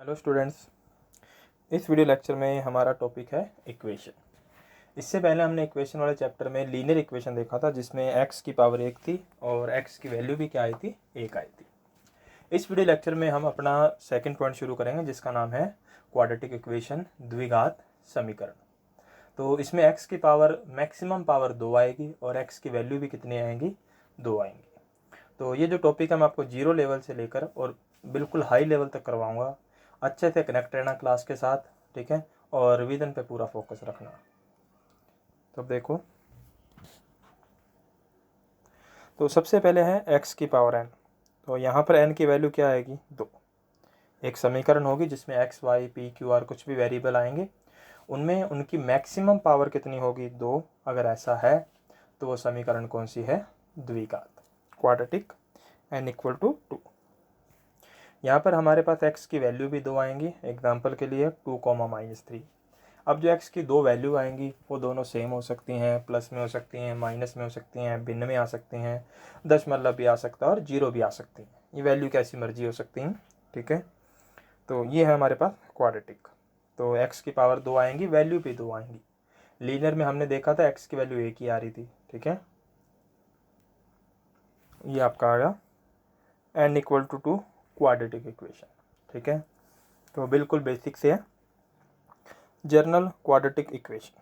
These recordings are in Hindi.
हेलो स्टूडेंट्स, इस वीडियो लेक्चर में हमारा टॉपिक है इक्वेशन। इससे पहले हमने इक्वेशन वाले चैप्टर में लीनियर इक्वेशन देखा था, जिसमें x की पावर 1 थी और x की वैल्यू भी क्या आई थी, 1 आई थी। इस वीडियो लेक्चर में हम अपना सेकंड पॉइंट शुरू करेंगे, जिसका नाम है क्वाड्रेटिक इक्वेशन, द्विघात समीकरण। तो इसमें x की पावर मैक्सिमम पावर 2 आएगी और x की वैल्यू भी कितनी आएंगी, 2 आएंगी। तो ये जो टॉपिक है मैं आपको जीरो लेवल से लेकर और बिल्कुल हाई लेवल तक करवाऊंगा। अच्छे से कनेक्ट रहना क्लास के साथ, ठीक है, और रिवीजन पे पूरा फोकस रखना। तो देखो, तो सबसे पहले है x की पावर n। तो यहाँ पर n की वैल्यू क्या आएगी, 2। एक समीकरण होगी जिसमें x, y, p, q, r कुछ भी वेरिएबल आएंगे, उनमें उनकी मैक्सिमम पावर कितनी होगी, 2। अगर ऐसा है तो वो समीकरण कौन सी है, द्विघात, क्वाड्रेटिक, n = 2। यहाँ पर हमारे पास x की वैल्यू भी 2 आएंगी। एग्जाम्पल के लिए 2, -3। अब जो x की 2 वैल्यू आएंगी वो दोनों सेम हो सकती हैं, प्लस में हो सकती हैं, माइनस में हो सकती हैं, भिन्न में आ सकती हैं, दशमलव भी आ सकता है और जीरो भी आ सकती हैं। ये वैल्यू कैसी मर्जी हो सकती हैं, ठीक है। तो ये है हमारे पास क्वाड्रेटिक। तो x की पावर 2 आएंगी, वैल्यू भी 2 आएंगी। लीनियर में हमने देखा था x की वैल्यू 1 ही आ रही थी, ठीक है। ये आपका आ गया n = 2 क्वाड्रेटिक इक्वेशन, ठीक है। तो बिल्कुल बेसिक से है। जर्नल क्वाड्रेटिक इक्वेशन,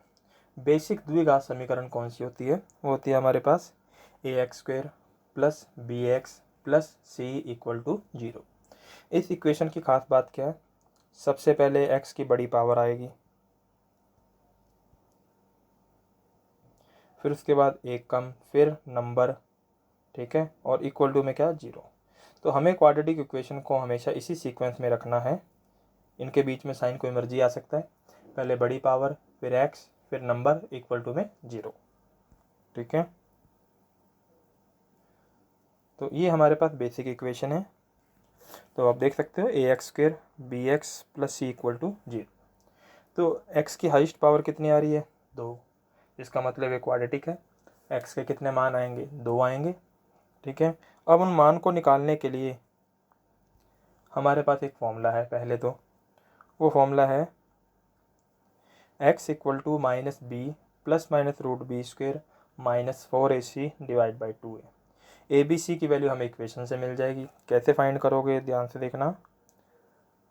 बेसिक द्विघात समीकरण कौन सी होती है, वो होती है हमारे पास ax² + bx + c = 0। इस इक्वेशन की खास बात क्या है, सबसे पहले x की बड़ी पावर आएगी, फिर उसके बाद एक कम, फिर नंबर, ठीक है, और इक्वल टू में क्या, 0। तो हमें क्वाड्रेटिक इक्वेशन को हमेशा इसी सीक्वेंस में रखना है। इनके बीच में साइन कोई मर्जी आ सकता है, पहले बड़ी पावर, फिर x, फिर नंबर, इक्वल टू में 0, ठीक है। तो ये हमारे पास बेसिक इक्वेशन है। तो आप देख सकते हो ax² bx + c = 0। तो x की हाईएस्ट पावर कितनी आ रही है, 2। इसका मतलब ये क्वाड्रेटिक है। x के कितने मान आएंगे, 2 आएंगे, ठीक है। अब उन मान को निकालने के लिए हमारे पास एक फॉर्मूला है। पहले तो वो फॉर्मूला है x = -b ± √b² - 4ac / 2a। A B C की वैल्यू हमें इक्वेशन से मिल जाएगी। कैसे फाइंड करोगे, ध्यान से देखना।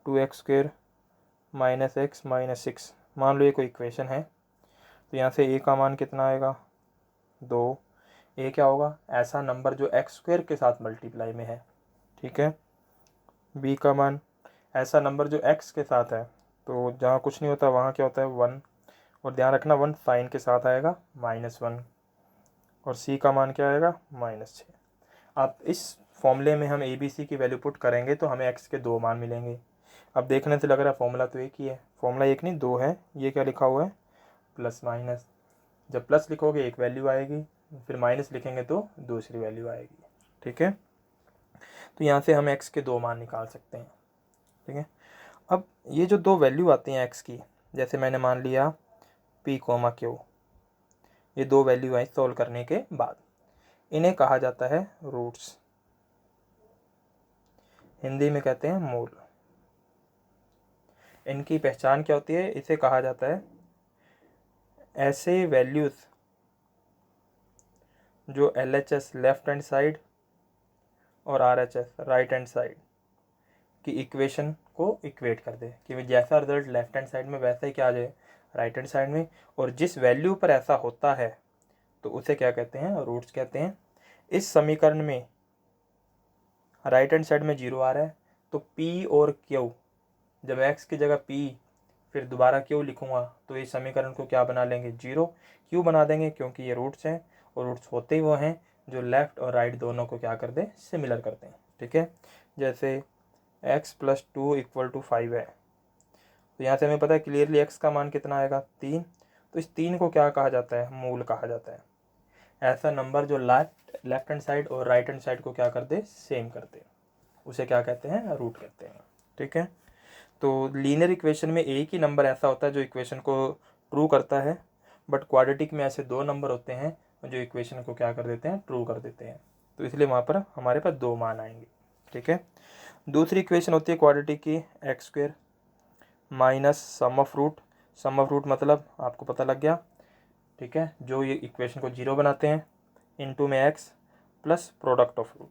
2x² - x - 6, मान लो ये कोई इक्वेशन है। तो यहाँ से a का मान कितना आएगा, 2। a क्या होगा, ऐसा नंबर जो x² के साथ मल्टीप्लाई में है, ठीक है। b का मान ऐसा नंबर जो x के साथ है, तो जहाँ कुछ नहीं होता वहाँ क्या होता है, 1। और ध्यान रखना 1 साइन के साथ आएगा, -1। और c का मान क्या आएगा, -6। अब इस फॉर्मूले में हम ए बी सी की वैल्यू पुट करेंगे तो हमें x के 2 मान मिलेंगे। अब देखने से लग रहा है फॉर्मूला तो एक ही है, फॉर्मूला एक नहीं 2 है। ये क्या लिखा हुआ है, प्लस माइनस। जब प्लस लिखोगे एक वैल्यू आएगी, फिर माइनस लिखेंगे तो दूसरी वैल्यू आएगी, ठीक है। तो यहाँ से हम x के 2 मान निकाल सकते हैं, ठीक है। अब ये जो 2 वैल्यू आती हैं x की, जैसे मैंने मान लिया p, q, ये 2 वैल्यू आई सॉल्व करने के बाद, इन्हें कहा जाता है रूट्स, हिंदी में कहते हैं मूल। इनकी पहचान क्या होती है, इसे कहा जाता है ऐसे वैल्यूज जो LHS लेफ्ट हैंड साइड और RHS राइट हैंड साइड की इक्वेशन को इक्वेट कर दे, कि जैसा रिजल्ट लेफ्ट हैंड साइड में वैसा ही क्या आ जाए राइट हैंड साइड में। और जिस वैल्यू पर ऐसा होता है तो उसे क्या कहते हैं, रूट्स कहते हैं। इस समीकरण में राइट हैंड साइड में 0 आ रहा है, तो P और Q, जब x की जगह p फिर दोबारा q लिखूंगा तो इस समीकरण को क्या बना लेंगे, 0। क्यों बना देंगे, क्योंकि ये रूट्स हैं, और रूट्स होते ही वो हैं जो लेफ़्ट और राइट दोनों को क्या कर दें, सिमिलर करते हैं, ठीक है। जैसे x + 2 = 5 है, तो यहाँ से हमें पता है क्लियरली x का मान कितना आएगा, 3। तो इस 3 को क्या कहा जाता है, मूल कहा जाता है। ऐसा नंबर जो लेफ्ट हैंड साइड और राइट हैंड साइड को क्या कर दे, सेम कर दे, उसे क्या कहते हैं, रूट कहते हैं, ठीक है। तो लीनियर इक्वेशन में एक ही नंबर ऐसा होता है जो इक्वेशन को ट्रू करता है, बट क्वाड्रेटिक में ऐसे 2 नंबर होते हैं जो इक्वेशन को क्या कर देते हैं, ट्रू कर देते हैं। तो इसलिए वहाँ पर हमारे पास 2 मान आएंगे, ठीक है। दूसरी इक्वेशन होती है क्वाड्रेटिक की x square minus sum of root मतलब आपको पता लग गया, ठीक है, जो ये इक्वेशन को जीरो बनाते हैं, इनटू में x plus product of root,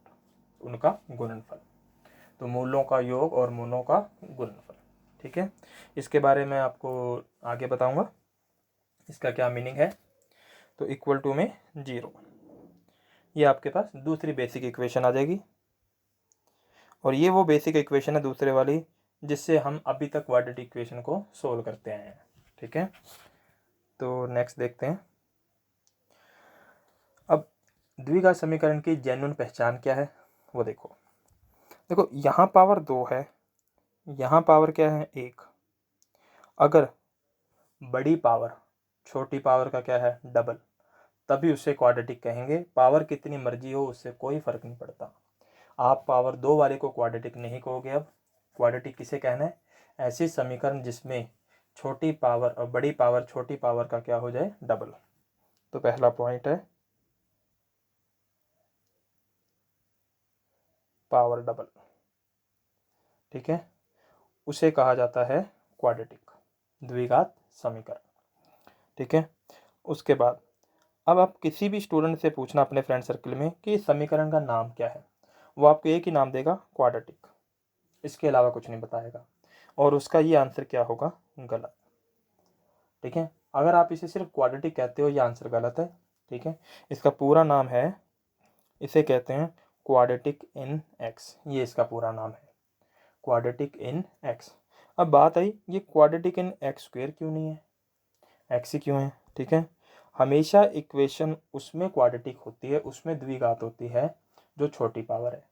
उनका गुणनफल, तो मूलों का योग और मूलों का गुणनफल, ठीक है। इसके बारे में आपको आगे बताऊंगा इसका क्या मीनिंग है। तो इक्वल टू में जीरो, ये आपके पास दूसरी बेसिक इक्वेशन आ जाएगी, और ये वो बेसिक इक्वेशन है दूसरे वाली जिससे हम अभी तक क्वाड्रेटिक इक्वेशन को सोल्व करते हैं, ठीक है। तो नेक्स्ट देखते हैं। अब द्विघात समीकरण की जेन्युइन पहचान क्या है वो देखो। देखो यहाँ पावर 2 है, यहाँ पावर क्या है 1। अगर बड़ी पावर छोटी पावर का क्या है डबल, तभी उसे क्वाड्रेटिक कहेंगे। पावर कितनी मर्जी हो उससे कोई फर्क नहीं पड़ता। आप पावर 2 वाले को क्वाड्रेटिक नहीं कहोगे। अब क्वाड्रेटिक किसे कहना है? ऐसी समीकरण जिसमें छोटी पावर और बड़ी पावर छोटी पावर का क्या हो जाए डबल। तो पहला पॉइंट है पावर डबल, ठीक है, उसे कहा जाता है क्वाड्रेटिक, द्विघात समीकरण, ठीक है। उसके बाद अब आप किसी भी स्टूडेंट से पूछना अपने फ्रेंड सर्कल में कि इस समीकरण का नाम क्या है, वो आपको एक ही नाम देगा क्वाड्रेटिक, इसके अलावा कुछ नहीं बताएगा, और उसका ये आंसर क्या होगा गलत, ठीक है। अगर आप इसे सिर्फ क्वाड्रेटिक कहते हो ये आंसर गलत है, ठीक है। इसका पूरा नाम है, इसे कहते हैं क्वाड्रेटिक इन एक्स, ये इसका पूरा नाम है क्वाड्रेटिक इन एक्स। अब बात आई ये क्वाड्रेटिक इन एक्स स्क्वेयर क्यों नहीं है, एक्स ही क्यों है, ठीक है। हमेशा इक्वेशन उसमें क्वाड्रेटिक होती है, उसमें द्विघात होती है जो छोटी पावर है।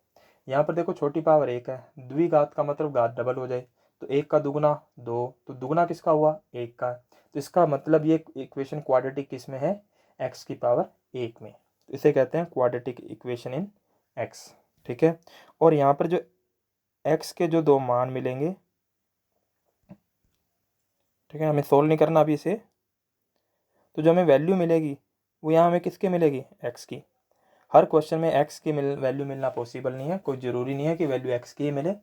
यहाँ पर देखो छोटी पावर 1 है, द्विघात का मतलब घात डबल हो जाए, तो 1 का दुगुना 2, तो दुगुना किसका हुआ 1 का, तो इसका मतलब ये इक्वेशन क्वाड्रेटिक किस में है x की पावर 1 में, तो इसे कहते हैं क्वाड्रेटिक इक्वेशन इन x, ठीक है। और यहाँ पर जो x के जो दो मान मिलेंगे, ठीक है, हमें सोल्व नहीं करना अभी इसे, तो जो हमें वैल्यू मिलेगी वो यहाँ हमें किसकी मिलेगी x की। हर क्वेश्चन में x की वैल्यू मिलना पॉसिबल नहीं है, कोई ज़रूरी नहीं है कि वैल्यू x की ही मिले,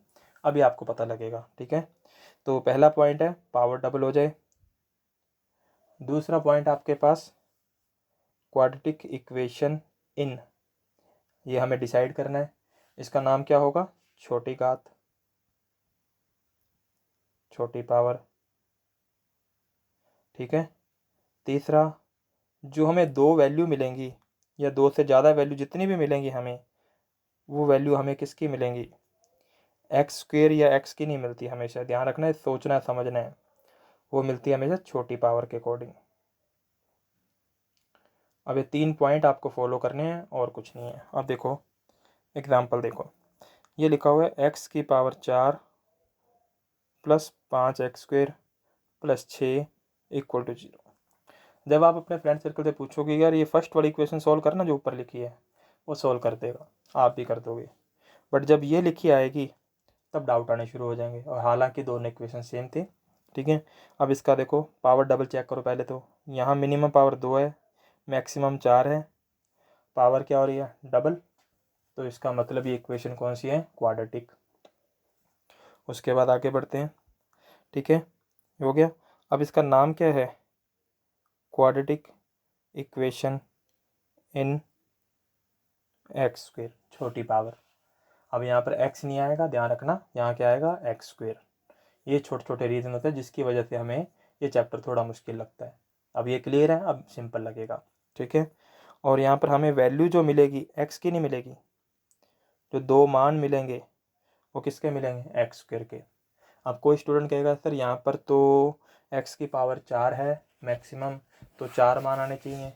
अभी आपको पता लगेगा, ठीक है। तो पहला पॉइंट है पावर डबल हो जाए। दूसरा पॉइंट आपके पास क्वाड्रेटिक इक्वेशन इन, ये हमें डिसाइड करना है, इसका नाम क्या होगा छोटी घात छोटी पावर, ठीक है। तीसरा जो हमें दो वैल्यू मिलेंगी या दो से ज़्यादा वैल्यू जितनी भी मिलेंगी हमें, वो वैल्यू हमें किसकी मिलेंगी एक्स स्क्वेयर या एक्स की नहीं मिलती, हमेशा ध्यान रखना है, सोचना है समझना है, वो मिलती है हमेशा छोटी पावर के अकॉर्डिंग। अब ये 3 पॉइंट आपको फॉलो करने हैं और कुछ नहीं है। अब देखो एग्जाम्पल देखो, ये लिखा हुआ है एक्स की power 4 plus 5x square plus 6 equal to 0। जब आप अपने फ्रेंड सर्कल से पूछोगे यार ये फर्स्ट वाली इक्वेशन सॉल्व करना जो ऊपर लिखी है, वो सॉल्व कर देगा, आप भी कर दोगे, बट जब ये लिखी आएगी तब डाउट आने शुरू हो जाएंगे, और हालांकि दोनों इक्वेशन सेम थे, ठीक है। अब इसका देखो पावर डबल चेक करो पहले, तो यहाँ मिनिमम पावर 2 है, मैक्सिमम 4 है, पावर क्या हो रही है डबल, तो इसका मतलब ये इक्वेशन कौन सी है क्वाड्रेटिक। उसके बाद आगे बढ़ते हैं, ठीक है, हो गया। अब इसका नाम क्या है quadratic equation in x square छोटी पावर। अब यहाँ पर x नहीं आएगा, ध्यान रखना, यहाँ क्या आएगा एक्स स्क्वेयर। ये छोटे छोटे रीज़न होते हैं जिसकी वजह से हमें ये चैप्टर थोड़ा मुश्किल लगता है। अब ये क्लियर है, अब सिंपल लगेगा, ठीक है। और यहाँ पर हमें वैल्यू जो मिलेगी x की नहीं मिलेगी, जो दो मान मिलेंगे वो किसके मिलेंगे एक्स स्क्वेयर के। अब कोई स्टूडेंट कहेगा सर यहाँ पर तो x की पावर 4 है मैक्सिमम, तो 4 मान आने चाहिए,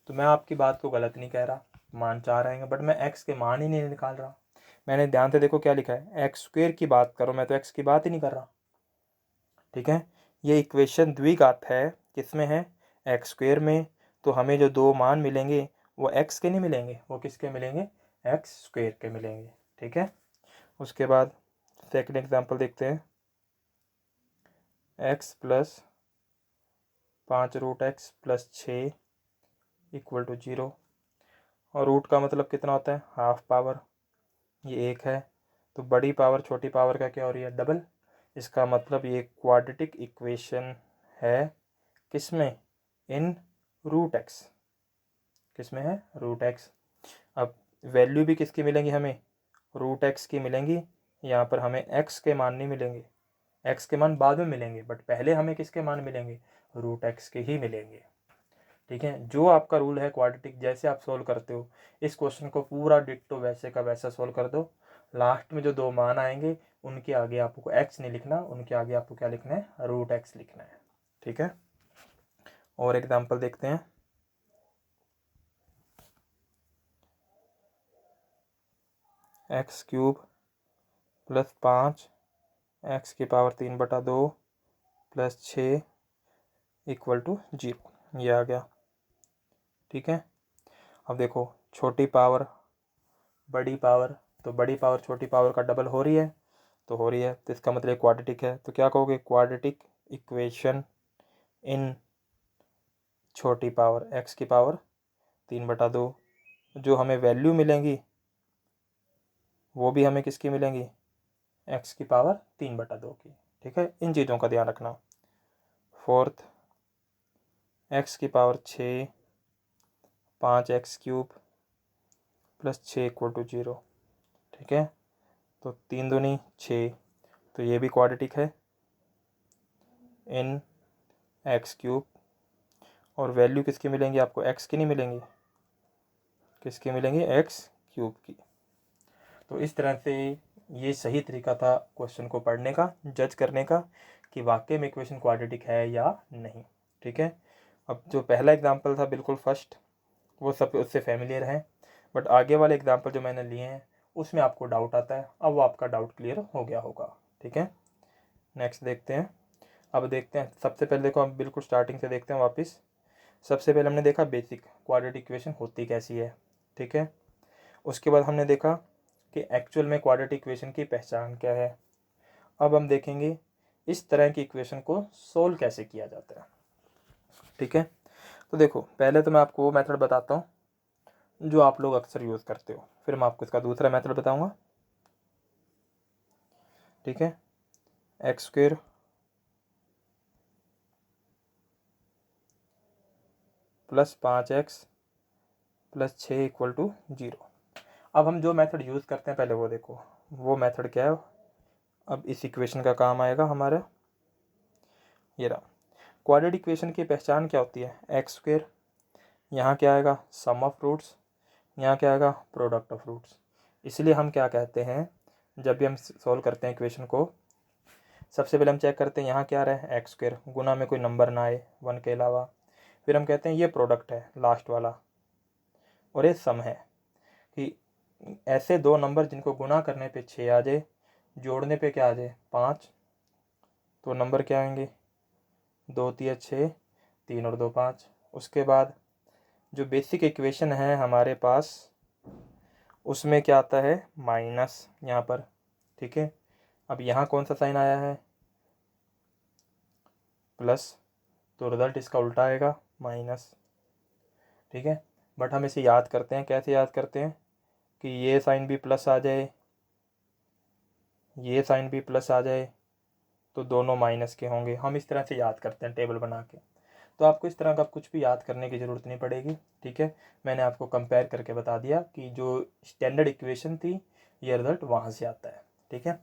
तो मैं आपकी बात को गलत नहीं कह रहा, मान 4 आएंगे, बट मैं x के मान ही नहीं निकाल रहा। मैंने ध्यान से देखो क्या लिखा है एक्स स्क्वेयर की बात करो, मैं तो x की बात ही नहीं कर रहा, ठीक है। ये इक्वेशन द्विघात है, किसमें है एक्स स्क्वेयर में, तो हमें जो दो मान मिलेंगे वो x के नहीं मिलेंगे, वो किसके मिलेंगे एक्स स्क्वेयर के मिलेंगे, ठीक है। उसके बाद सेकंड एग्जांपल देखते हैं, x plus 5√x plus 6 equal to 0, और रूट का मतलब कितना होता है हाफ पावर, ये 1 है, तो बड़ी पावर छोटी पावर का क्या हो रही है, डबल। इसका मतलब ये क्वाड्रेटिक इक्वेशन है किस में, इन रूट एक्स। किस में है, रूट एक्स। अब वैल्यू भी किसकी मिलेंगी हमें, रूट एक्स की मिलेंगी। यहाँ पर हमें एक्स के मान नहीं मिलेंगे, एक्स के मान बाद में मिलेंगे, बट पहले हमें किसके मान मिलेंगे, रूट एक्स के ही मिलेंगे। ठीक है, जो आपका रूल है क्वाड्रेटिक, जैसे आप सोल्व करते हो इस क्वेश्चन को पूरा डिट्टो वैसे का वैसा सोल्व कर दो। लास्ट में जो दो मान आएंगे उनके आगे आपको एक्स नहीं लिखना, उनके आगे आपको क्या लिखना है, रूट एक्स लिखना है। ठीक है, और एग्जाम्पल देखते हैं। एक्स क्यूब प्लस 5 एक्स की पावर 3/2 प्लस 6 इक्वल टू 0, ये आ गया। ठीक है, अब देखो छोटी पावर बड़ी पावर, तो बड़ी पावर छोटी पावर का डबल हो रही है, तो हो रही है, तो इसका मतलब क्वाड्रेटिक है। तो क्या कहोगे, क्वाड्रेटिक इक्वेशन इन छोटी पावर एक्स की पावर 3/2। जो हमें वैल्यू मिलेंगी वो भी हमें किसकी मिलेंगी, एक्स की पावर 3/2 की। ठीक है, इन चीज़ों का ध्यान रखना। फोर्थ, एक्स की power 6 5 x cube plus 6 equal to 0। ठीक है, तो 3 दूनी 6, तो ये भी क्वाड्रेटिक है इन एक्स क्यूब। और वैल्यू किसकी मिलेंगी आपको, एक्स की नहीं मिलेंगी, किसकी मिलेंगी, एक्स क्यूब की। तो इस तरह से ये सही तरीका था क्वेश्चन को पढ़ने का, जज करने का कि वाकई में इक्वेशन क्वाड्रेटिक है या नहीं। ठीक है, अब जो पहला एग्जांपल था बिल्कुल फर्स्ट, वो सब उससे फैमिलियर है, बट आगे वाले एग्जांपल जो मैंने लिए हैं उसमें आपको डाउट आता है। अब वो आपका डाउट क्लियर हो गया होगा। ठीक है, नेक्स्ट देखते हैं। अब देखते हैं, सबसे पहले देखो, हम बिल्कुल स्टार्टिंग से देखते हैं वापस। सबसे पहले हमने देखा बेसिक क्वाड्रेटिक इक्वेशन होती कैसी है। ठीक है, उसके बाद हमने देखा कि एक्चुअल में क्वाड्रेटिक इक्वेशन की पहचान क्या है। अब हम देखेंगे इस तरह की इक्वेशन को सोल्व कैसे किया जाता है। ठीक है, तो देखो पहले तो मैं आपको वो मेथड बताता हूँ जो आप लोग अक्सर यूज़ करते हो, फिर मैं आपको इसका दूसरा मेथड बताऊँगा। ठीक है, x square plus 5x plus 6 equal to 0। अब हम जो मेथड यूज़ करते हैं पहले वो देखो, वो मेथड क्या है। अब इस इक्वेशन का काम आएगा हमारा, ये रहा। क्वाड्रेटिक इक्वेशन की पहचान क्या होती है, एक्स स्क्वायर, यहाँ क्या आएगा, सम ऑफ रूट्स, यहाँ क्या आएगा, प्रोडक्ट ऑफ रूट्स। इसलिए हम क्या कहते हैं, जब भी हम सॉल्व करते हैं इक्वेशन को, सबसे पहले हम चेक करते हैं यहाँ क्या आ रहा है, एक्स स्क्वायर, गुना में कोई नंबर ना आए 1 के अलावा। फिर हम कहते हैं ये प्रोडक्ट है लास्ट वाला, और ये सम है, कि ऐसे दो नंबर जिनको गुना करने पे 6 आ जाए, जोड़ने पे क्या आ जाए 5, तो नंबर क्या आएंगे, 2 3 6, 3 और 2 5। उसके बाद जो बेसिक इक्वेशन है हमारे पास उसमें क्या आता है, माइनस यहाँ पर। ठीक है, अब यहाँ कौन सा साइन आया है, प्लस, तो रिजल्ट इसका उल्टा आएगा, माइनस। ठीक है, बट हम इसे याद करते हैं, कैसे याद करते हैं, कि ये साइन भी प्लस आ जाए, ये साइन भी प्लस आ जाए, तो दोनों माइनस के होंगे। हम इस तरह से याद करते हैं टेबल बना के। तो आपको इस तरह का कुछ भी याद करने की ज़रूरत नहीं पड़ेगी। ठीक है, मैंने आपको कंपेयर करके बता दिया कि जो स्टैंडर्ड इक्वेशन थी ये रिजल्ट वहाँ से आता है। ठीक है,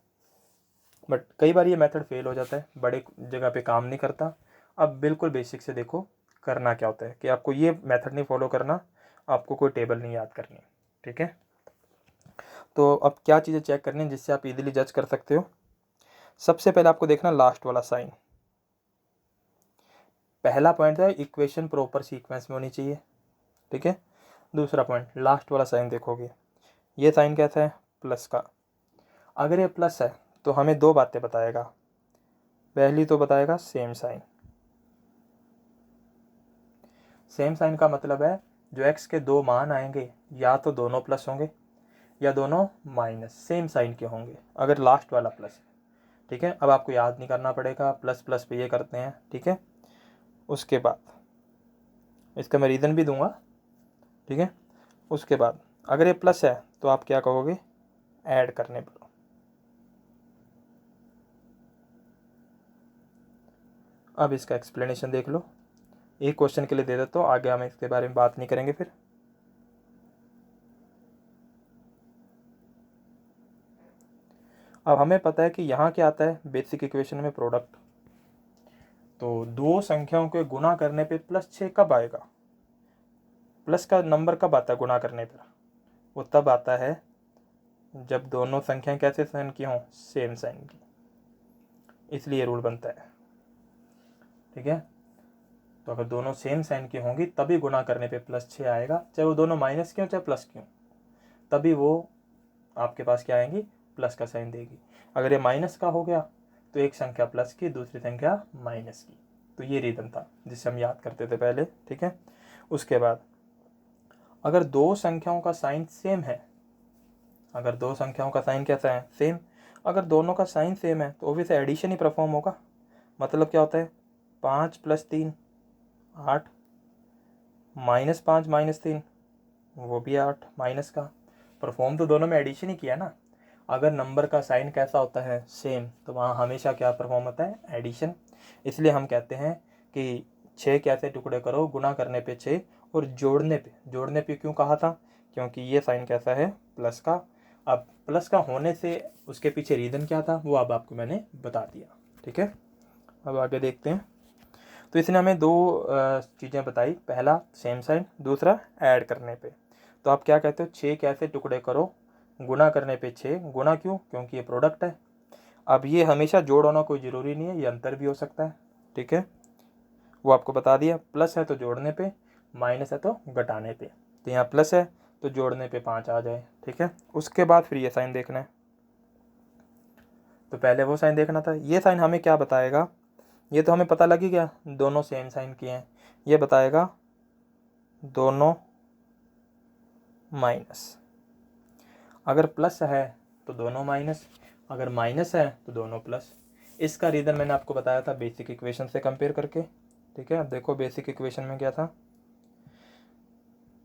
बट कई बार ये मेथड फेल हो जाता है, बड़े जगह पे काम नहीं करता। अब बिल्कुल बेसिक से देखो करना क्या होता है, कि आपको ये मेथड नहीं फॉलो करना, आपको कोई टेबल नहीं याद करनी। ठीक है, तो अब क्या चीज़ें चेक करनी है जिससे आप इजीली जज कर सकते हो। सबसे पहले आपको देखना लास्ट वाला साइन। पहला पॉइंट है इक्वेशन प्रॉपर सीक्वेंस में होनी चाहिए। ठीक है, दूसरा पॉइंट लास्ट वाला साइन देखोगे, ये साइन कैसा है, प्लस का। अगर ये प्लस है तो हमें दो बातें बताएगा। पहली तो बताएगा सेम साइन। सेम साइन का मतलब है जो एक्स के दो मान आएंगे या तो दोनों प्लस होंगे या दोनों माइनस, सेम साइन के होंगे अगर लास्ट वाला प्लस है। ठीक है, अब आपको याद नहीं करना पड़ेगा, प्लस प्लस पे ये करते हैं। ठीक है, उसके बाद इसका मैं रीज़न भी दूंगा। ठीक है, उसके बाद अगर ये प्लस है तो आप क्या कहोगे, ऐड करने पर। अब इसका एक्सप्लेनेशन देख लो, एक क्वेश्चन के लिए दे देता हूँ, आगे हम इसके बारे में बात नहीं करेंगे फिर। अब हमें पता है कि यहाँ क्या आता है बेसिक इक्वेशन में, प्रोडक्ट। तो दो संख्याओं के गुणा करने पे +6 कब आएगा, प्लस का नंबर कब आता है गुणा करने पर, वो तब आता है जब दोनों संख्याएं कैसे साइन की हों, सेम साइन की, इसलिए रूल बनता है। ठीक है, तो अगर दोनों सेम साइन की होंगी तभी गुणा करने पे +6 आएगा, चाहे वो दोनों माइनस की हो चाहे प्लस की हो, तभी वो आपके पास क्या आएंगी, प्लस का साइन देगी। अगर ये माइनस का हो गया तो एक संख्या प्लस की, दूसरी संख्या माइनस की। तो ये रीज़न था जिससे हम याद करते थे पहले। ठीक है, उसके बाद अगर दो संख्याओं का साइन सेम है, अगर दो संख्याओं का साइन कैसा है, सेम, अगर दोनों का साइन सेम है तो ऑब्वियसली एडिशन ही परफॉर्म होगा। मतलब क्या होता है, 5 + 3 8, -5 -3 वो भी 8, माइनस का परफॉर्म तो दोनों में एडिशन ही किया ना। अगर नंबर का साइन कैसा होता है, सेम, तो वहाँ हमेशा क्या परफॉर्म होता है, एडिशन। इसलिए हम कहते हैं कि 6 कैसे टुकड़े करो गुणा करने पे 6, और जोड़ने पे क्यों कहा था, क्योंकि ये साइन कैसा है, प्लस का। अब प्लस का होने से उसके पीछे रीज़न क्या था वो अब आपको मैंने बता दिया। ठीक है, अब आगे देखते हैं। तो इसने हमें दो चीज़ें बताई, पहला सेम साइन, दूसरा ऐड करने पे। तो आप क्या कहते हो, 6 कैसे टुकड़े करो गुणा करने पे 6, गुणा क्यों, क्योंकि ये प्रोडक्ट है। अब ये हमेशा जोड़ होना कोई ज़रूरी नहीं है, ये अंतर भी हो सकता है। ठीक है, वो आपको बता दिया, प्लस है तो जोड़ने पे, माइनस है तो घटाने पे। तो यहाँ प्लस है तो जोड़ने पे 5 आ जाए। ठीक है, उसके बाद फिर ये साइन देखना है। तो पहले वो साइन देखना था, ये साइन हमें क्या बताएगा, ये तो हमें पता लग ही गया दोनों सेम साइन किए हैं, ये बताएगा दोनों माइनस। अगर प्लस है तो दोनों माइनस, अगर माइनस है तो दोनों प्लस। इसका रीज़न मैंने आपको बताया था बेसिक इक्वेशन से कंपेयर करके। ठीक है, अब देखो बेसिक इक्वेशन में क्या था,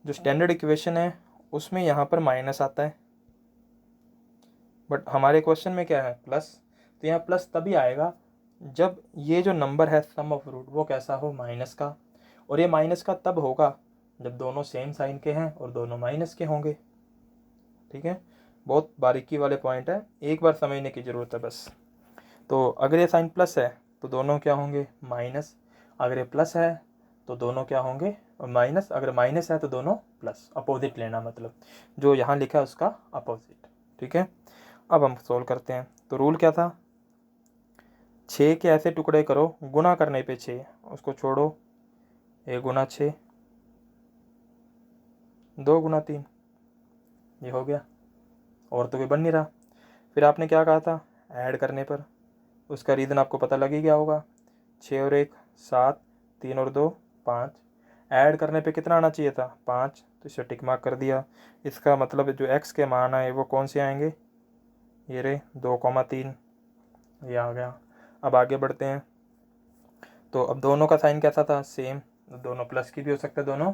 जो स्टैंडर्ड इक्वेशन है उसमें यहाँ पर माइनस आता है, बट हमारे क्वेश्चन में क्या है, प्लस। तो यहाँ प्लस तभी आएगा जब ये जो नंबर है सम ऑफ रूट वो कैसा हो, माइनस का। और ये माइनस का तब होगा जब दोनों सेम साइन के हैं और दोनों माइनस के होंगे। ठीक है, बहुत बारीकी वाले पॉइंट है, एक बार समझने की ज़रूरत है बस। तो अगर ये साइन प्लस है तो दोनों क्या होंगे, माइनस। अगर ये प्लस है तो दोनों क्या होंगे, माइनस। अगर माइनस है तो दोनों प्लस, अपोजिट लेना, मतलब जो यहाँ लिखा है उसका अपोजिट। ठीक है, अब हम सोल्व करते हैं। तो रूल क्या था, 6 के ऐसे टुकड़े करो गुणा करने पे 6, उसको छोड़ो, 1 × 6, 2 × 3, ये हो गया, और तो कोई बन नहीं रहा। फिर आपने क्या कहा था, ऐड करने पर, उसका रीज़न आपको पता लग ही गया होगा, 6 और 1 7, 3 और 2 5, ऐड करने पे कितना आना चाहिए था, 5, तो इसे टिक मार्क कर दिया। इसका मतलब जो x के मान आए वो कौन से आएंगे, ये रे 2,3, ये आ गया। अब आगे बढ़ते हैं। तो अब दोनों का साइन कैसा था, सेम, दोनों प्लस की भी हो सकते हैं, दोनों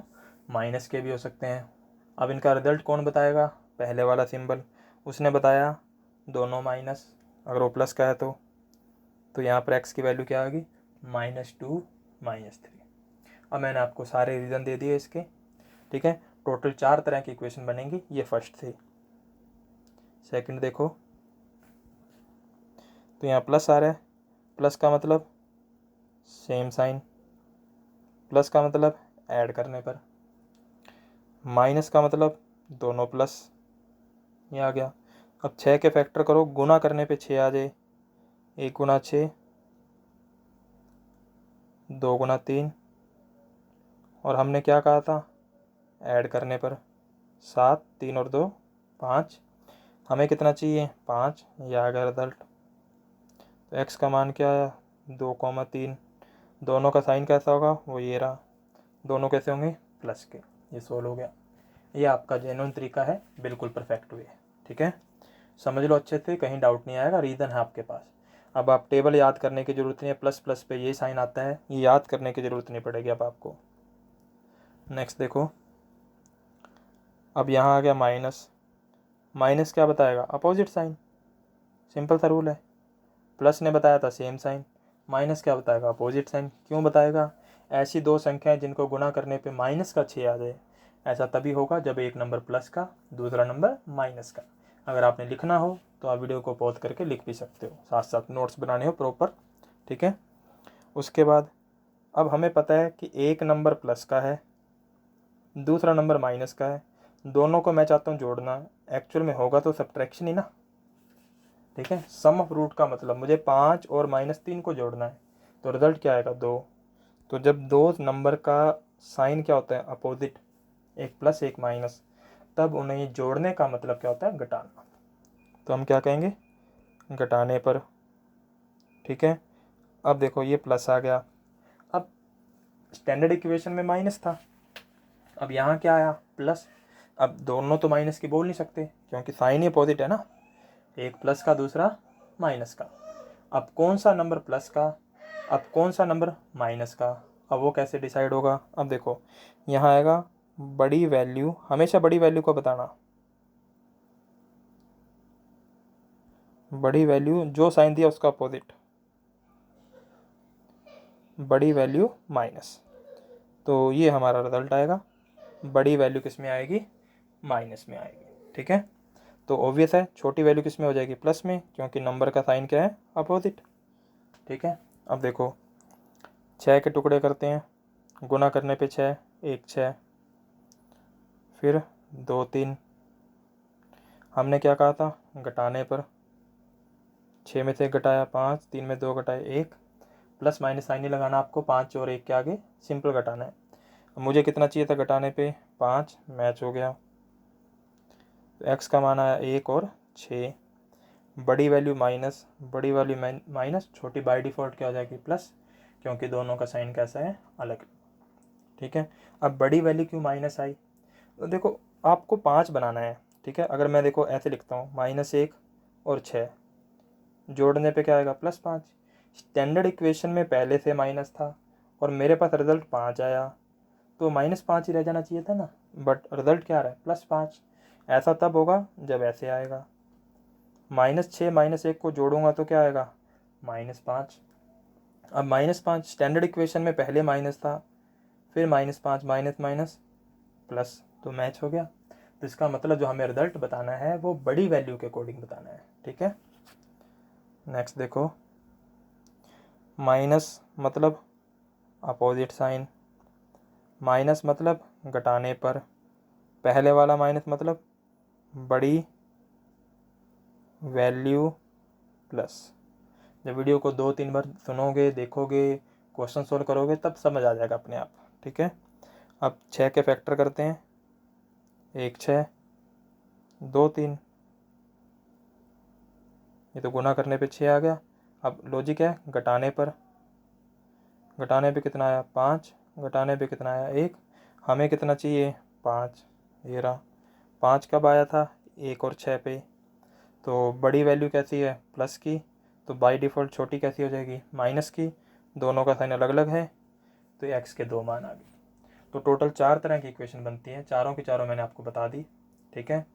माइनस के भी हो सकते हैं। अब इनका रिजल्ट कौन बताएगा, पहले वाला सिंबल, उसने बताया दोनों माइनस, अगर वो प्लस का है तो यहाँ पर x की वैल्यू क्या आ गई, -2 -3। अब मैंने आपको सारे रीज़न दे दिए इसके। ठीक है, टोटल 4 तरह की इक्वेशन बनेंगी, ये फर्स्ट थी। सेकंड देखो, तो यहाँ प्लस आ रहा है, प्लस का मतलब सेम साइन, प्लस का मतलब ऐड करने पर, माइनस का मतलब दोनों प्लस, ये आ गया। अब 6 के फैक्टर करो गुना करने पे 6 आ जाए, 1 × 6, 2 × 3, और हमने क्या कहा था, ऐड करने पर 7, 3 और 2 5, हमें कितना चाहिए, 5, ये आ गया रिजल्ट। तो x का मान क्या आया, 2,3, दोनों का साइन कैसा होगा, वो ये रहा, दोनों कैसे होंगे, प्लस के। ये सोल्व हो गया, ये आपका जेन्युइन तरीका है, बिल्कुल परफेक्ट वे। ठीक है, समझ लो अच्छे से, कहीं डाउट नहीं आएगा, रीज़न है आपके पास। अब आप टेबल याद करने की ज़रूरत नहीं है, प्लस प्लस पे ये साइन आता है, ये याद करने की ज़रूरत नहीं पड़ेगी अब आपको। नेक्स्ट देखो, अब यहाँ आ गया माइनस, माइनस क्या बताएगा, अपोजिट साइन, सिंपल सा रूल है। प्लस ने बताया था सेम साइन, माइनस क्या बताएगा, अपोजिट साइन। क्यों बताएगा, ऐसी दो संख्याएं जिनको गुणा करने पे माइनस का 6 आ जाए, ऐसा तभी होगा जब एक नंबर प्लस का दूसरा नंबर माइनस का। अगर आपने लिखना हो तो आप वीडियो को पॉज करके लिख भी सकते हो, साथ साथ नोट्स बनाने हो प्रॉपर, ठीक है। उसके बाद अब हमें पता है कि एक नंबर प्लस का है, दूसरा नंबर माइनस का है, दोनों को मैं चाहता हूँ जोड़ना। एक्चुअल में होगा तो सब्ट्रैक्शन ही ना, ठीक है। सम ऑफ रूट का मतलब मुझे 5 और -3 को जोड़ना है, तो रिजल्ट क्या आएगा, 2। तो जब दो नंबर का साइन क्या होता है, अपोजिट, एक प्लस एक माइनस, तब उन्हें जोड़ने का मतलब क्या होता है, घटाना। तो हम क्या कहेंगे, घटाने पर, ठीक है। अब देखो ये प्लस आ गया, अब स्टैंडर्ड इक्वेशन में माइनस था, अब यहाँ क्या आया, प्लस। अब दोनों तो माइनस की बोल नहीं सकते क्योंकि साइन ही अपोजिट है ना, एक प्लस का दूसरा माइनस का। अब कौन सा नंबर प्लस का, अब कौन सा नंबर माइनस का, अब वो कैसे डिसाइड होगा। अब देखो यहाँ आएगा बड़ी वैल्यू, हमेशा बड़ी वैल्यू को बताना, बड़ी वैल्यू जो साइन दिया उसका अपोजिट, बड़ी वैल्यू माइनस। तो ये हमारा रिजल्ट आएगा, बड़ी वैल्यू किस में आएगी, माइनस में आएगी, ठीक है। तो ऑब्वियस है छोटी वैल्यू किस में हो जाएगी, प्लस में, क्योंकि नंबर का साइन क्या है, अपोजिट, ठीक है। अब देखो 6 के टुकड़े करते हैं, गुना करने पे 6, 1 6, फिर 2 3, हमने क्या कहा था, घटाने पर 6 में से घटाया 5, 3 में 2 घटाए 1, प्लस माइनस साइन नहीं लगाना आपको, 5 और 1 के आगे सिंपल घटाना है। अब मुझे कितना चाहिए था घटाने पे, 5, मैच हो गया। तो एक्स का मान आया 1 और 6, बड़ी वैल्यू माइनस, बड़ी वैल्यू माइनस, छोटी बाय डिफ़ॉल्ट क्या हो जाएगी, प्लस, क्योंकि दोनों का साइन कैसा है, अलग, ठीक है। अब बड़ी वैल्यू क्यों माइनस आई, तो देखो आपको 5 बनाना है, ठीक है। अगर मैं देखो ऐसे लिखता हूँ, -1 और 6 जोड़ने पे क्या आएगा, +5। स्टैंडर्ड इक्वेशन में पहले से माइनस था और मेरे पास रिजल्ट 5 आया, तो -5 ही रह जाना चाहिए था ना, बट रिजल्ट क्या आ रहा है, +5। ऐसा तब होगा जब ऐसे आएगा, -6 -1 को जोड़ूंगा तो क्या आएगा, -5। अब -5 स्टैंडर्ड इक्वेशन में पहले माइनस था, फिर -5 माइनस माइनस प्लस, तो मैच हो गया। तो इसका मतलब जो हमें रिजल्ट बताना है वो बड़ी वैल्यू के अकॉर्डिंग बताना है, ठीक है। नेक्स्ट देखो, माइनस मतलब अपोजिट साइन, माइनस मतलब घटाने पर, पहले वाला माइनस मतलब बड़ी वैल्यू प्लस। जब वीडियो को 2-3 बार सुनोगे, देखोगे, क्वेश्चन सोल्व करोगे, तब समझ आ जाएगा अपने आप, ठीक है। अब 6 के फैक्टर करते हैं, 1 6, 2 3, ये तो गुना करने पे 6 आ गया। अब लॉजिक है, घटाने पर, घटाने पे कितना आया, 5, घटाने पे कितना आया, 1, हमें कितना चाहिए, 5, ये रहा। 5 कब आया था, 1 और 6 पे। तो बड़ी वैल्यू कैसी है, प्लस की, तो बाय डिफ़ॉल्ट छोटी कैसी हो जाएगी, माइनस की, दोनों का साइन अलग अलग है, तो एक्स के 2 मान आ गए। तो टोटल 4 तरह की इक्वेशन बनती हैं, चारों की चारों मैंने आपको बता दी, ठीक है।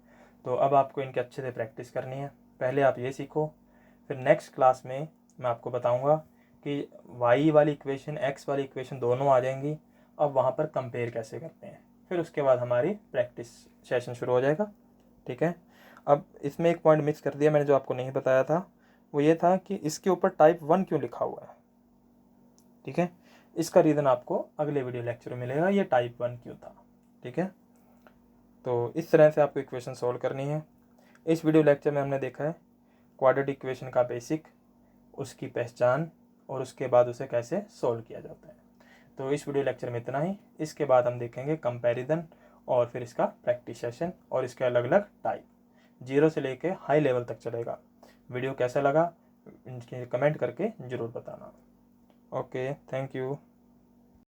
तो अब आपको इनके अच्छे से प्रैक्टिस करनी है, पहले आप ये सीखो, फिर नेक्स्ट क्लास में मैं आपको बताऊंगा कि वाई वाली इक्वेशन, एक्स वाली इक्वेशन दोनों आ जाएंगी, अब वहाँ पर कंपेयर कैसे करते हैं, फिर उसके बाद हमारी प्रैक्टिस सेशन शुरू हो जाएगा, ठीक है। अब इसमें एक पॉइंट मिस कर दिया मैंने, जो आपको नहीं बताया था, वो ये था कि इसके ऊपर टाइप 1 क्यों लिखा हुआ है, ठीक है। इसका रीज़न आपको अगले वीडियो लेक्चर में मिलेगा, ये टाइप 1 क्यों था, ठीक है। तो इस तरह से आपको इक्वेशन सॉल्व करनी है। इस वीडियो लेक्चर में हमने देखा है क्वाड्रेटिक इक्वेशन का बेसिक, उसकी पहचान, और उसके बाद उसे कैसे सॉल्व किया जाता है। तो इस वीडियो लेक्चर में इतना ही, इसके बाद हम देखेंगे कंपैरिजन, और फिर इसका प्रैक्टिस सेशन, और इसके अलग अलग टाइप, 0 से लेके हाई लेवल तक चलेगा। वीडियो कैसा लगा कमेंट करके ज़रूर बताना। Okay, thank you.